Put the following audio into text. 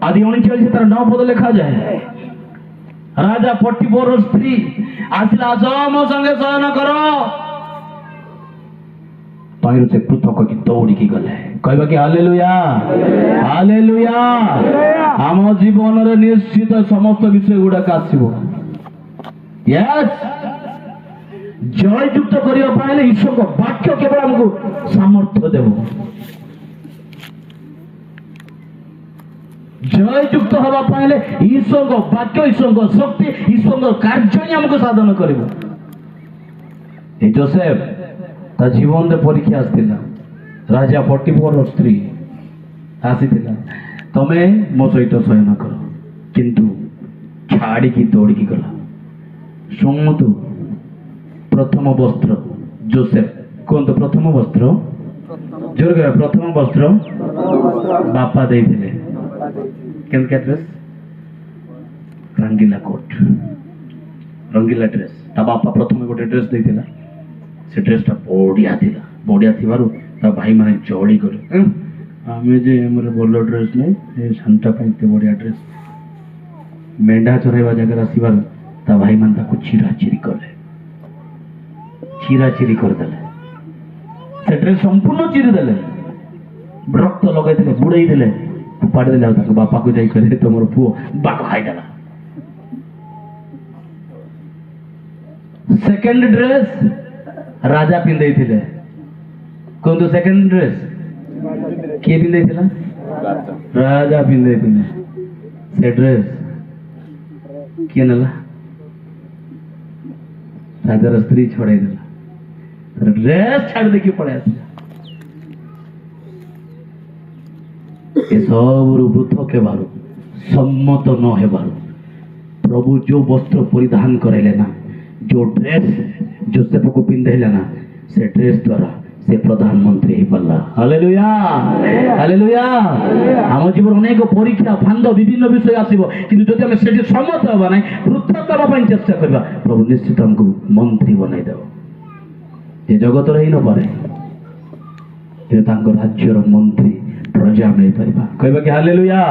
आदि 39 तार 9 पद लिखा जाए राजा पट्टिपोर स्त्री आसिला आस मो संगे शयन कर तैरु से पृथक की दौड़ी की गले कहबा कि हालेलुया हालेलुया आम जीवन रे निश्चित समस्त विषय गुड़ाक आसीबो यस जय युक्त करिया पाइले ईश्वर को वाक्य केवल हमको सामर्थ्य देबो जय युक्त हवा पाइले ईश्वर को वाक्य ईश्वर को शक्ति ईश्वर को कार्य ही हमको साधन करिबो ए जोसेफ ता जीवन रे परीक्षा आस्तिला राजा पट्टिपोर स्त्री आसीतिला तमे मो सहित शयन कर किंतु छाड़ी की दौड़ी की गला सुमतु प्रथम वस्त्र जोसेफ कौन तो प्रथम वस्त्र जोर गया प्रथम वस्त्र बापा देइथिले केनका ड्रेस रंगीला कोट रंगीला ड्रेस ता बापा प्रथम गोटे ड्रेस देइथिला से ड्रेसटा बढ़िया थिबारु ता भाई माने चौड़ी करे आमे जे हमर बोलो ड्रेस नै ए संता पाइते बढ़िया ड्रेस मेंढा चराइबा जगह आसीबारु ता भाई मान ताको चिरा चिरी करले चिरा चिरी कर देले से ड्रेस संपूर्ण चिरी देले रक्त लगाई देले बुड़ाई देले पाड़ देले ताको बापा को जाई करे तमर पुओ बाक खाई देला सेकंड ड्रेस राजा पिंदे थिले कौन तो सेकंड ड्रेस के पिंदे थिला राजा पिंदे थिले से ड्रेस के नला राजा स्त्री छोड़ाई देला ड्रेस छाड़ देखी पड़े आसिला ए सब पृथक हेबारु सम्मत न हेबारु प्रभु जो वस्त्र परिधान करेले ना जो ड्रेस जोसेफ को पिंधेला ना से ड्रेस द्वारा से प्रधानमंत्री ही पल्ला हालेलुया हालेलुया हम जीवन अनेक परीक्षा फांद विभिन्न विषय आसीबो किंतु जदि हम सेठी सम्मत होबा नै पृथक होबा पई चेष्टा करबा प्रभु निश्चित हमको मंत्री बनाई देबो ये जगत रही न पारे ये तांको राज्यर मंत्री प्रजा नहीं पाइबा कहबा कि हालेलुया।